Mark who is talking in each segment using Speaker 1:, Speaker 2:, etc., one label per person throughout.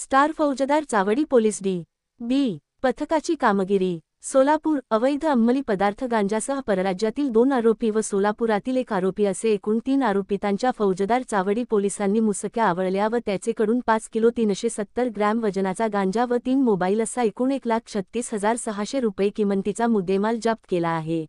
Speaker 1: Star फौजदार चावडी police D पथकाची कामगिरी। सोलापूर अवैध अंमली पदार्थ गांजासह परराज्यातील 2 आरोपी व सोलापुरातील 1 आरोपी असे एकूण 3 आरोपितांच्या फौजदार चावडी पोलिसांनी मुसक्या आवळल्या व त्याचेकडून 5 किलो 370 ग्रॅम वजनाचा गांजा व 3 मोबाईल असा एकूण 1,36,600 रुपये किमतीचा मुद्देमाल जप्त केला आहे।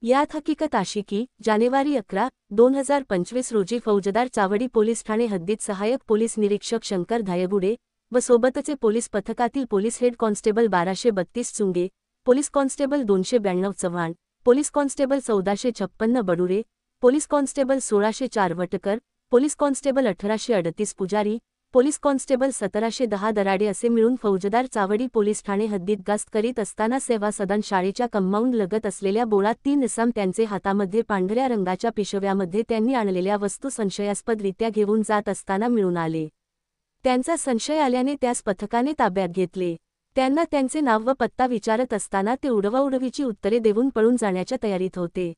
Speaker 1: यात हकीकत अशी की जानेवारी 11, 2025 रोजी फौजदार चावडी पोलीस ठाणे हद्दीत सहाय्यक पोलीस निरीक्षक शंकर धायगुडे व सोबतचे पोलीस पथकातील police head constable 1232 Chunge, police constable 292 Chavan, police constable 1456 Badure, police constable 1604 Vatkar, police constable 1838 पुजारी, पोलीस कॉन्स्टेबल 1710 दराडे असे मिळून फौजदार चावडी पोलीस ठाणे हद्दीत गस्त करीत असताना सेवा सदन शाळेच्या कंपाऊंड लगत असलेल्या बोळात 3 इसम त्यांचे हातामध्ये पांढऱ्या रंगाच्या पिशव्यामध्ये त्यांनी आणलेल्या वस्तू संशयास्पदरित्या घेऊन जात असताना मिळून आले। त्यांचा संशय आल्याने त्यास पथकाने ताब्यात घेतले। त्यांना त्यांचे नाव व पत्ता विचारत असताना ते उडवाउडवीची उत्तरे देऊन पळून जाण्याच्या तयारीत होते।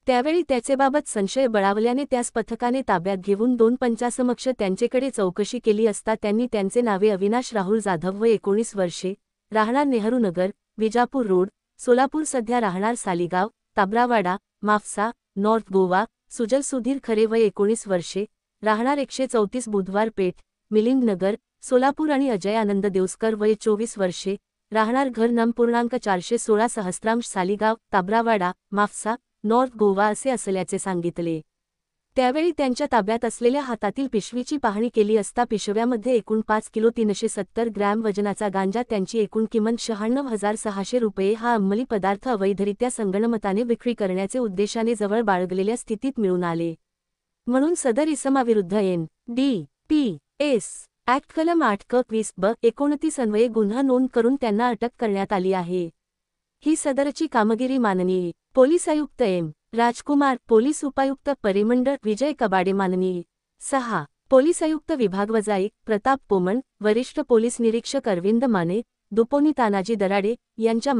Speaker 1: त्यावेळी त्याचेबाबत संशय बळावल्याने त्यास पथकाने ताब्यात घेऊन 2 पंचासमक्ष त्यांचेकडे चौकशी केली असता त्यांनी त्यांचे नावे अविनाश राहुल जाधव व 19 वर्षे, राहणार नेहरू नगर, विजापूर रोड, सोलापूर सध्या राहणार सालीगाव, ताबरावाडा, माफसा, नॉर्थ गोवा, सुजल सुधीर खरे व 19 वर्षे, राहणार 134 बुधवार पेठ, मिलिंद नगर, सोलापूर आणि अजय आनंद देवस्कर वय 24 वर्षे, राहणार घर नं. 416 सहस्त्रांश सालीगाव, ताबरावाडा, माफसा, नॉर्थ गोवा असे असल्याचे सांगितले। त्यावेळी त्यांच्या ताब्यात असलेल्या हातातील पिशवीची पाहणी केली असता पिशव्यामध्ये एकूण 5 किलो 370 ग्रॅम वजनाचा गांजा त्यांची एकूण किंमत 96,600 रुपये हा अंमली पदार्थ अवैधरित्या संगणमताने विक्री करण्याचे उद्देशाने जवळ बाळगलेल्या स्थितीत मिळून आले। म्हणून सदर इसमाविरुद्ध NDPS ॲक्ट कलम 8(20)(29) अन्वये गुन्हा नोंद करून त्यांना अटक करण्यात आली आहे। ही सदरची कामगिरी माननीय पोलीस आयुक्त एम. राजकुमार, पोलीस उपायुक्त परिमंडळ विजय कबाडे, माननीय 6. पोलीस आयुक्त विभाग वजाई प्रताप पोमण, वरिष्ठ पोलीस निरीक्षक अरविंद माने, दुपोनी तानाजी दराडे यांच्या